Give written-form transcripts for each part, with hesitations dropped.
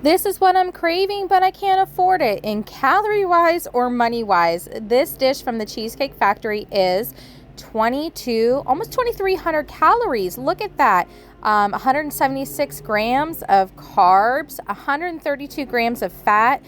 This is what I'm craving, but I can't afford it in calorie-wise or money-wise. This dish from the Cheesecake Factory is 22, almost 2,300 calories. Look at that. 176 grams of carbs, 132 grams of fat.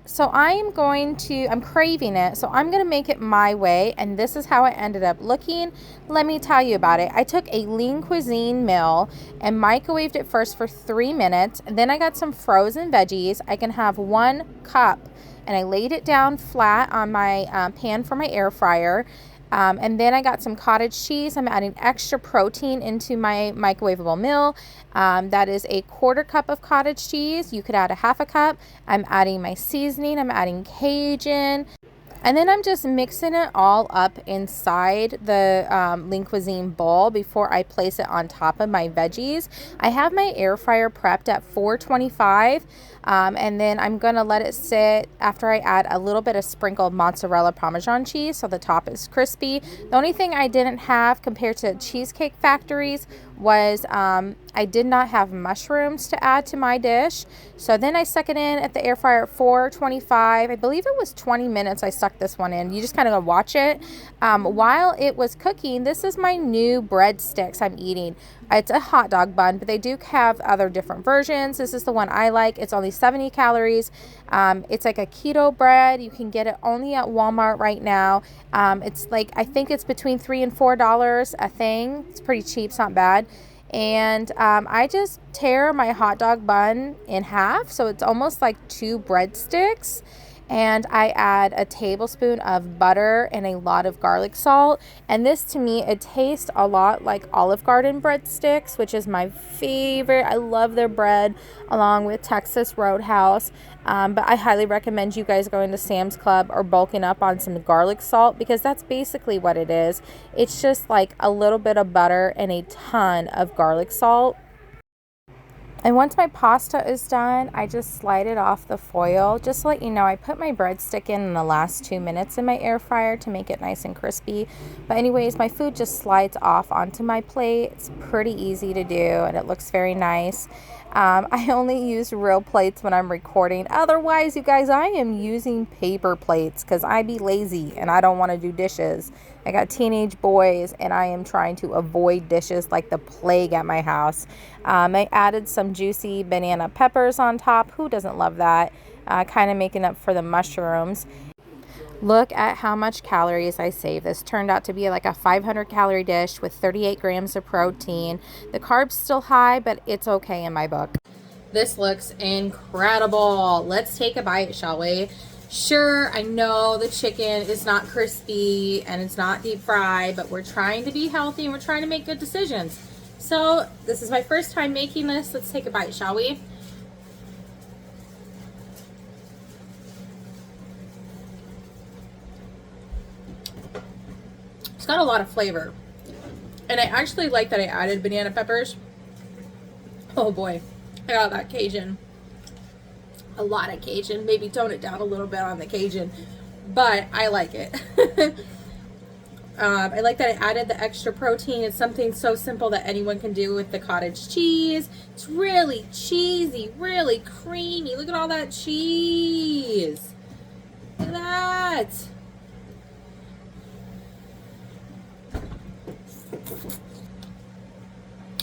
So I'm craving it, so I'm going to make it my way, and this is how it ended up looking. Let me tell you about it. I took a Lean Cuisine meal and microwaved it first for 3 minutes, and then I got some frozen veggies. I can have 1 cup, and I laid it down flat on my pan for my air fryer. And then I got some cottage cheese. I'm adding extra protein into my microwavable meal. That is a 1/4 cup of cottage cheese. You could add a 1/2 cup. I'm adding my seasoning. I'm adding Cajun. And then I'm just mixing it all up inside the Lean Cuisine bowl before I place it on top of my veggies. I have my air fryer prepped at 425. And then I'm going to let it sit after I add a little bit of sprinkled mozzarella Parmesan cheese so the top is crispy. The only thing I didn't have compared to Cheesecake Factory's was I did not have mushrooms to add to my dish. So then I stuck it in at the air fryer at 425. I believe it was 20 minutes I stuck this one in. You just kind of watch it. While it was cooking, this is my new breadsticks I'm eating. It's a hot dog bun, but they do have other different versions. This is the one I like. It's only 70 calories. It's like a keto bread. You can get it only at Walmart right now. It's like, I think it's between $3 and $4 a thing. It's pretty cheap. It's not bad. And I just tear my hot dog bun in half, so it's almost like 2 breadsticks. And I add a tablespoon of butter and a lot of garlic salt. And this, to me, it tastes a lot like Olive Garden breadsticks, which is my favorite. I love their bread along with Texas Roadhouse. But I highly recommend you guys going to Sam's Club or bulking up on some garlic salt, because that's basically what it is. It's just like a little bit of butter and a ton of garlic salt. And once my pasta is done, I just slide it off the foil. Just to let you know, I put my breadstick in the last 2 minutes in my air fryer to make it nice and crispy. But anyways, my food just slides off onto my plate. It's pretty easy to do, and it looks very nice. I only use real plates when I'm recording. Otherwise, you guys, I am using paper plates because I be lazy and I don't want to do dishes. I got teenage boys and I am trying to avoid dishes like the plague at my house. I added some juicy banana peppers on top. Who doesn't love that? Kind of making up for the mushrooms. Look at how much calories I saved. This turned out to be like a 500 calorie dish with 38 grams of protein. The carbs still high, but it's okay in my book. This looks incredible. Let's take a bite, shall we? Sure, I know the chicken is not crispy and it's not deep fried, but we're trying to be healthy and we're trying to make good decisions. So this is my first time making this. Let's take a bite, shall we? It's got a lot of flavor. And I actually like that I added banana peppers. Oh boy, I got that Cajun. A lot of Cajun. Maybe tone it down a little bit on the Cajun. But I like it. I like that I added the extra protein. It's something so simple that anyone can do with the cottage cheese. It's really cheesy, really creamy. Look at all that cheese. Look at that.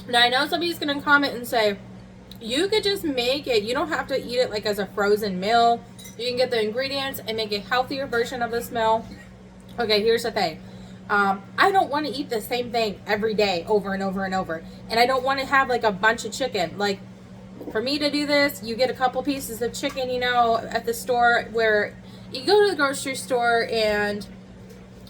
Now I know somebody's going to comment and say, you could just make it. You don't have to eat it like as a frozen meal. You can get the ingredients and make a healthier version of this meal. Okay, here's the thing. I don't want to eat the same thing every day over and over and over. And I don't want to have like a bunch of chicken. Like, for me to do this, you get a couple pieces of chicken, you know, at the store, where you go to the grocery store and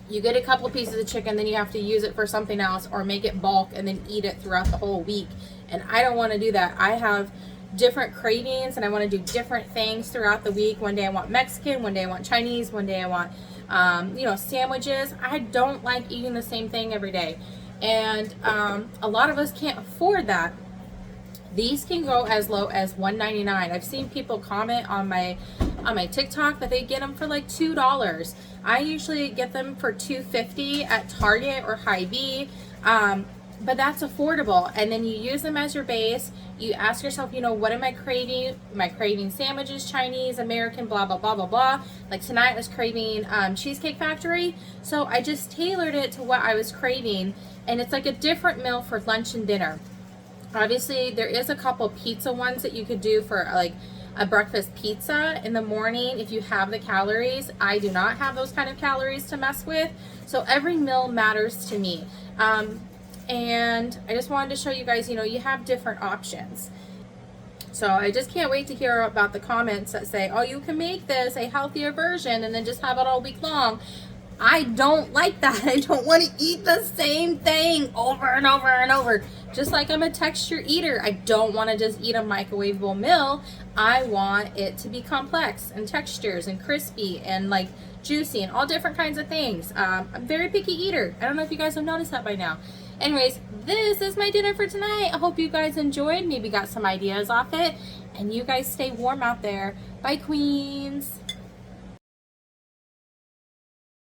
you get a couple of pieces of chicken, then you have to use it for something else or make it bulk and then eat it throughout the whole week. And I don't want to do that. I have different cravings and I want to do different things throughout the week. One day I want Mexican, one day I want Chinese, one day I want, sandwiches. I don't like eating the same thing every day. And a lot of us can't afford that. These can go as low as $1.99. I've seen people comment on my TikTok that they get them for like $2. I usually get them for $2.50 at Target or Hy-Vee. but that's affordable. And then you use them as your base. You ask yourself, you know, what am I craving? Am I craving sandwiches, Chinese, American, blah blah blah blah blah? Like tonight I was craving Cheesecake Factory, so I just tailored it to what I was craving, and it's like a different meal for lunch and dinner. Obviously there is a couple pizza ones that you could do for like a breakfast pizza in the morning if you have the calories. I do not have those kind of calories to mess with, so every meal matters to me. And I just wanted to show you guys, you know, you have different options. So I just can't wait to hear about the comments that say, oh, you can make this a healthier version and then just have it all week long. I don't like that. I don't want to eat the same thing over and over and over. Just like I'm a texture eater. I don't want to just eat a microwavable meal. I want it to be complex and textures and crispy and like juicy and all different kinds of things. I'm a very picky eater. I don't know if you guys have noticed that by now. Anyways, this is my dinner for tonight. I hope you guys enjoyed, maybe got some ideas off it, and you guys stay warm out there. Bye, queens.